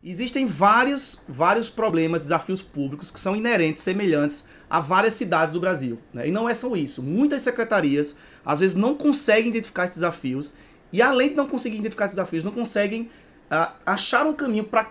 Existem vários problemas, desafios públicos que são inerentes, semelhantes a várias cidades do Brasil, né? E não é só isso. Muitas secretarias, às vezes, não conseguem identificar esses desafios e, além de não conseguir identificar esses desafios, não conseguem achar um caminho para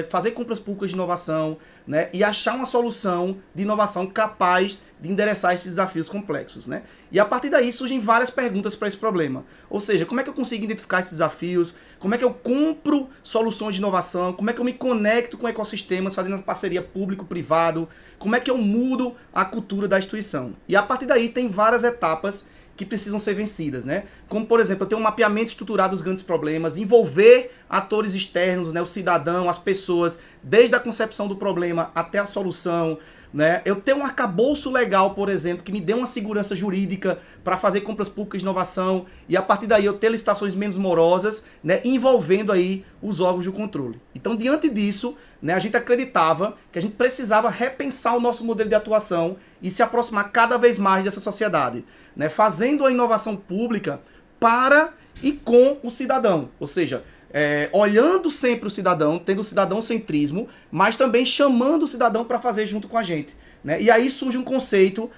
fazer compras públicas de inovação, né? E achar uma solução de inovação capaz de endereçar esses desafios complexos, né? E a partir daí surgem várias perguntas para esse problema. Ou seja, como é que eu consigo identificar esses desafios? Como é que eu compro soluções de inovação? Como é que eu me conecto com ecossistemas, fazendo uma parceria público-privado? Como é que eu mudo a cultura da instituição? E a partir daí tem várias etapas que precisam ser vencidas, né? Como, por exemplo, eu ter um mapeamento estruturado dos grandes problemas, envolver atores externos, né? O cidadão, as pessoas, desde a concepção do problema até a solução, né? Eu ter um arcabouço legal, por exemplo, que me dê uma segurança jurídica para fazer compras públicas de inovação e a partir daí eu ter licitações menos morosas, né? Envolvendo aí os órgãos de controle. Então, diante disso, né, a gente acreditava que a gente precisava repensar o nosso modelo de atuação e se aproximar cada vez mais dessa sociedade, né? Fazendo a inovação pública para e com o cidadão, ou seja, olhando sempre o cidadão, tendo o cidadão-centrismo, mas também chamando o cidadão para fazer junto com a gente, né? E aí surge um conceito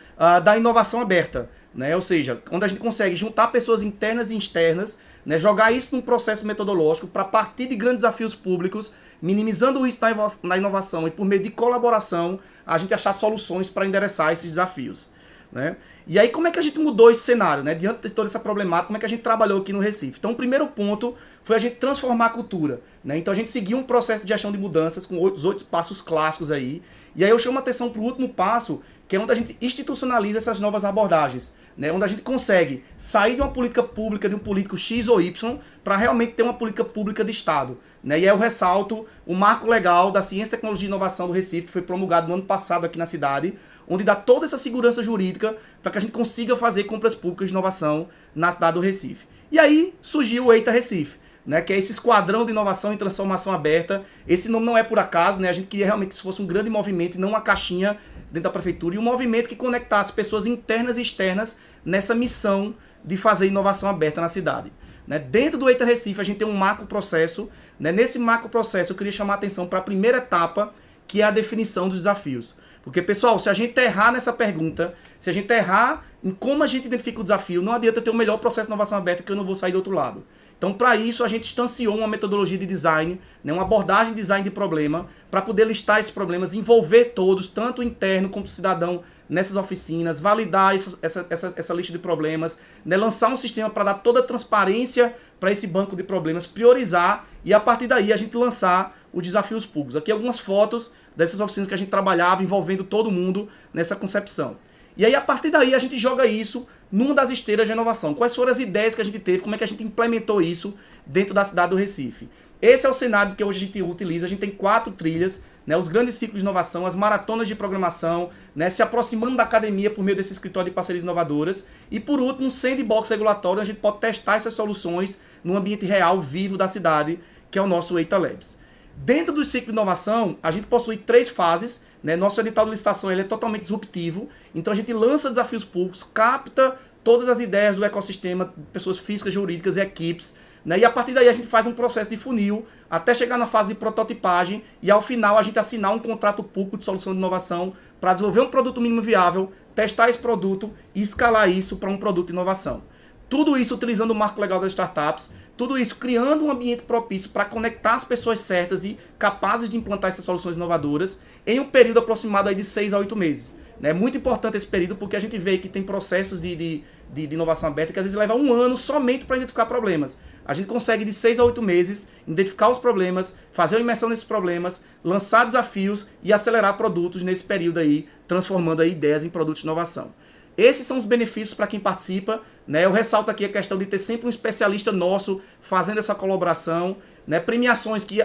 da inovação aberta, né? Ou seja, onde a gente consegue juntar pessoas internas e externas, né? Jogar isso num processo metodológico para partir de grandes desafios públicos, minimizando isso na inovação e por meio de colaboração, a gente achar soluções para endereçar esses desafios, né? E aí como é que a gente mudou esse cenário, né? Diante de toda essa problemática, como é que a gente trabalhou aqui no Recife? Então o primeiro ponto foi a gente transformar a cultura, né? Então a gente seguiu um processo de gestão de mudanças com os 8 passos clássicos aí. E aí eu chamo a atenção para o último passo, que é onde a gente institucionaliza essas novas abordagens, né? Onde a gente consegue sair de uma política pública, de um político X ou Y, para realmente ter uma política pública de Estado, né? E aí eu ressalto o marco legal da Ciência, Tecnologia e Inovação do Recife, que foi promulgado no ano passado aqui na cidade, onde dá toda essa segurança jurídica para que a gente consiga fazer compras públicas de inovação na cidade do Recife. E aí surgiu o EITA Recife, né, que é esse esquadrão de inovação e transformação aberta. Esse nome não é por acaso, né? A gente queria realmente que isso fosse um grande movimento e não uma caixinha dentro da prefeitura, e um movimento que conectasse pessoas internas e externas nessa missão de fazer inovação aberta na cidade, né? Dentro do EITA Recife a gente tem um macro processo, né? Nesse macro processo eu queria chamar a atenção para a primeira etapa, que é a definição dos desafios. Porque, pessoal, se a gente errar nessa pergunta, se a gente errar em como a gente identifica o desafio, não adianta eu ter o melhor processo de inovação aberta que eu não vou sair do outro lado. Então, para isso, a gente instanciou uma metodologia de design, né, uma abordagem de design de problema, para poder listar esses problemas, envolver todos, tanto o interno como o cidadão, nessas oficinas, validar essa lista de problemas, né, lançar um sistema para dar toda a transparência para esse banco de problemas, priorizar e, a partir daí, a gente lançar os desafios públicos. Aqui algumas fotos dessas oficinas que a gente trabalhava, envolvendo todo mundo nessa concepção. E aí, a partir daí, a gente joga isso numa das esteiras de inovação. Quais foram as ideias que a gente teve, como é que a gente implementou isso dentro da cidade do Recife. Esse é o cenário que hoje a gente utiliza. A gente tem 4 trilhas, né, os grandes ciclos de inovação, as maratonas de programação, né, se aproximando da academia por meio desse escritório de parcerias inovadoras. E, por último, um sandbox regulatório, onde a gente pode testar essas soluções no ambiente real, vivo da cidade, que é o nosso EITA Labs. Dentro do ciclo de inovação, a gente possui 3 fases, né? Nosso edital de licitação ele é totalmente disruptivo, então a gente lança desafios públicos, capta todas as ideias do ecossistema, pessoas físicas, jurídicas e equipes, né? E a partir daí a gente faz um processo de funil até chegar na fase de prototipagem e ao final a gente assinar um contrato público de solução de inovação para desenvolver um produto mínimo viável, testar esse produto e escalar isso para um produto de inovação. Tudo isso utilizando o marco legal das startups, tudo isso criando um ambiente propício para conectar as pessoas certas e capazes de implantar essas soluções inovadoras em um período aproximado aí de 6 a 8 meses. É muito importante esse período porque a gente vê que tem processos de inovação aberta que às vezes leva 1 ano somente para identificar problemas. A gente consegue de 6 a 8 meses identificar os problemas, fazer uma imersão nesses problemas, lançar desafios e acelerar produtos nesse período aí, transformando aí ideias em produtos de inovação. Esses são os benefícios para quem participa, né? Eu ressalto aqui a questão de ter sempre um especialista nosso fazendo essa colaboração, né? Premiações que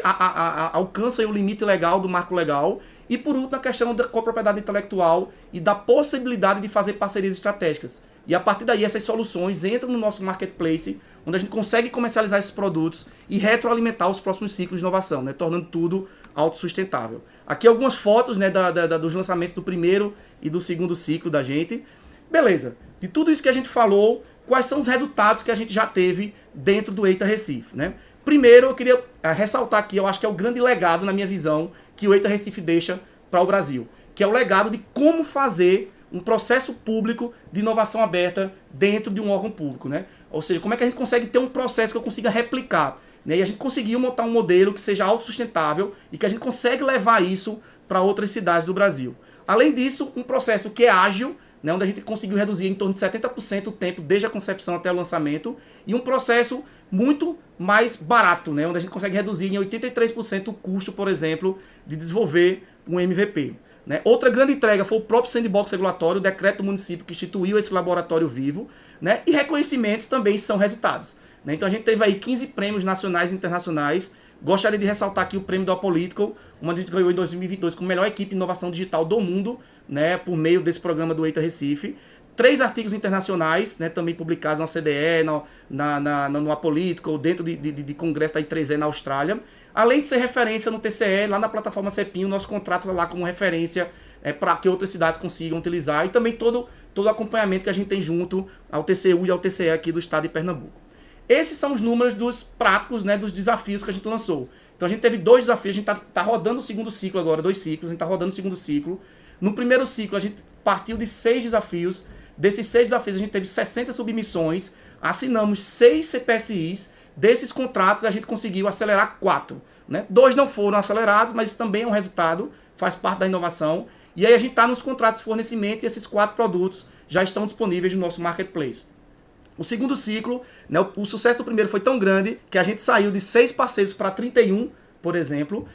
alcançam o limite legal do marco legal. E por último, a questão da copropriedade intelectual e da possibilidade de fazer parcerias estratégicas. E a partir daí essas soluções entram no nosso marketplace, onde a gente consegue comercializar esses produtos e retroalimentar os próximos ciclos de inovação, né? Tornando tudo autossustentável. Aqui algumas fotos, né, dos lançamentos do primeiro e do segundo ciclo da gente. Beleza, de tudo isso que a gente falou, quais são os resultados que a gente já teve dentro do EITA Recife, né? Primeiro, eu queria ressaltar aqui, eu acho que é o grande legado, na minha visão, que o EITA Recife deixa para o Brasil, que é o legado de como fazer um processo público de inovação aberta dentro de um órgão público, né? Ou seja, como é que a gente consegue ter um processo que eu consiga replicar, né? E a gente conseguiu montar um modelo que seja autossustentável e que a gente consegue levar isso para outras cidades do Brasil. Além disso, um processo que é ágil, né, onde a gente conseguiu reduzir em torno de 70% o tempo desde a concepção até o lançamento, e um processo muito mais barato, né, onde a gente consegue reduzir em 83% o custo, por exemplo, de desenvolver um MVP. Né? Outra grande entrega foi o próprio sandbox regulatório, o decreto do município que instituiu esse laboratório vivo, né? E reconhecimentos também são resultados. Né? Então a gente teve aí 15 prêmios nacionais e internacionais. Gostaria de ressaltar aqui o prêmio do Apolitical, uma a gente ganhou em 2022 como melhor equipe de inovação digital do mundo, né? Por meio desse programa do EITA Recife. 3 artigos internacionais, né? Também publicados na OCDE, no Apolitical, dentro de congresso da I3E na Austrália. Além de ser referência no TCE, lá na plataforma CEPIM, o nosso contrato lá como referência para que outras cidades consigam utilizar. E também todo o acompanhamento que a gente tem junto ao TCU e ao TCE aqui do estado de Pernambuco. Esses são os números dos práticos, né, dos desafios que a gente lançou. Então a gente teve 2 desafios, a gente tá rodando o segundo ciclo agora, 2 ciclos, a gente tá rodando o segundo ciclo. No primeiro ciclo a gente partiu de 6 desafios. Desses 6 desafios a gente teve 60 submissões, assinamos 6 CPSIs. Desses contratos a gente conseguiu acelerar 4. Né? 2 não foram acelerados, mas isso também é um resultado, faz parte da inovação. E aí a gente está nos contratos de fornecimento e esses 4 produtos já estão disponíveis no nosso marketplace. O segundo ciclo, né, o sucesso do primeiro foi tão grande que a gente saiu de 6 parceiros para 31, por exemplo.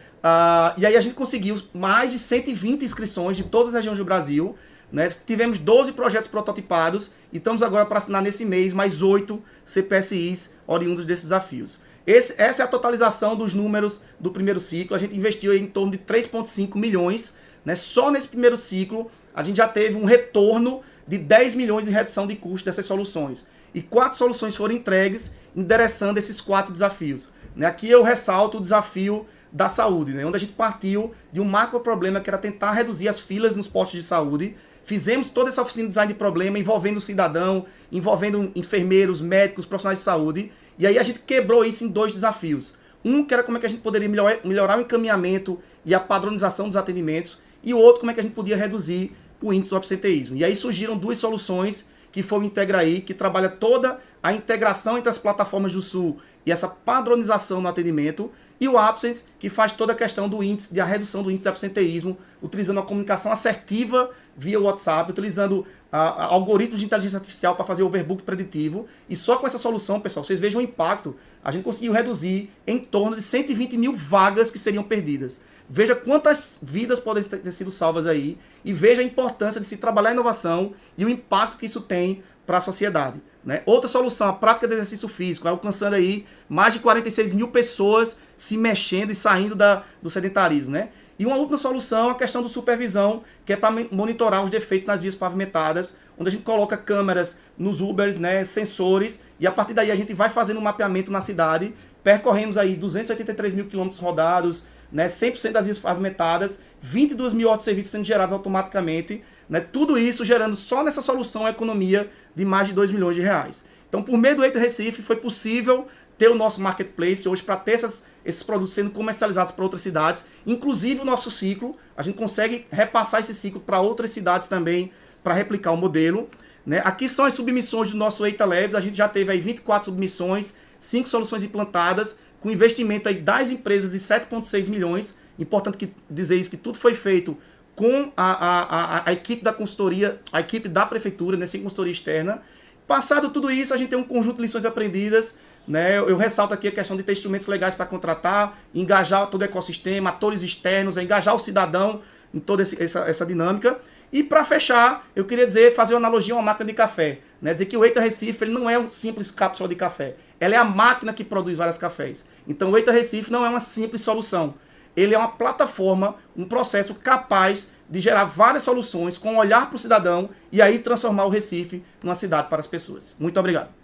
E aí a gente conseguiu mais de 120 inscrições de todas as regiões do Brasil. Né? Tivemos 12 projetos prototipados e estamos agora para assinar nesse mês mais 8 CPSIs oriundos desses desafios. Essa é a totalização dos números do primeiro ciclo. A gente investiu em torno de 3,5 milhões. Né? Só nesse primeiro ciclo a gente já teve um retorno de 10 milhões em redução de custo dessas soluções. E 4 soluções foram entregues endereçando esses 4 desafios. Né? Aqui eu ressalto o desafio da saúde, né? Onde a gente partiu de um macro problema que era tentar reduzir as filas nos postos de saúde. Fizemos toda essa oficina de design de problema envolvendo o cidadão, envolvendo enfermeiros, médicos, profissionais de saúde. E aí a gente quebrou isso em 2 desafios. Um que era como é que a gente poderia melhorar o encaminhamento e a padronização dos atendimentos. E o outro como é que a gente podia reduzir o índice do absenteísmo. E aí surgiram 2 soluções que foi o Integraí, que trabalha toda a integração entre as plataformas do Sul e essa padronização no atendimento. E o Absence, que faz toda a questão do índice, a redução do índice de absenteísmo, utilizando a comunicação assertiva via WhatsApp, utilizando algoritmos de inteligência artificial para fazer overbook preditivo. E só com essa solução, pessoal, vocês vejam o impacto, a gente conseguiu reduzir em torno de 120 mil vagas que seriam perdidas. Veja quantas vidas podem ter sido salvas aí e veja a importância de se trabalhar a inovação e o impacto que isso tem para a sociedade. Né? Outra solução, a prática de exercício físico, alcançando aí mais de 46 mil pessoas se mexendo e saindo do sedentarismo. Né? E uma última solução, a questão do supervisão, que é para monitorar os defeitos nas vias pavimentadas, onde a gente coloca câmeras nos Ubers, né, sensores, e a partir daí a gente vai fazendo um mapeamento na cidade, percorremos aí 283 mil quilômetros rodados, né, 100% das vias pavimentadas, 22 mil horas de serviço sendo gerados automaticamente, né, tudo isso gerando só nessa solução a economia de mais de 2 milhões de reais. Então, por meio do EITA Recife, foi possível ter o nosso marketplace hoje para ter esses produtos sendo comercializados para outras cidades, inclusive o nosso ciclo, a gente consegue repassar esse ciclo para outras cidades também, para replicar o modelo. Né? Aqui são as submissões do nosso EITA Labs, a gente já teve aí 24 submissões, 5 soluções implantadas, com investimento aí das empresas de 7,6 milhões. Importante dizer isso, que tudo foi feito com a equipe da consultoria, a equipe da prefeitura, né, sem consultoria externa. Passado tudo isso, a gente tem um conjunto de lições aprendidas. Né? Eu ressalto aqui a questão de ter instrumentos legais para contratar, engajar todo o ecossistema, atores externos, engajar o cidadão em toda essa dinâmica. E para fechar, eu queria fazer uma analogia a uma máquina de café. Né? Dizer que o EITA Recife ele não é uma simples cápsula de café. Ela é a máquina que produz vários cafés. Então o EITA Recife não é uma simples solução. Ele é uma plataforma, um processo capaz de gerar várias soluções com um olhar para o cidadão e aí transformar o Recife numa cidade para as pessoas. Muito obrigado.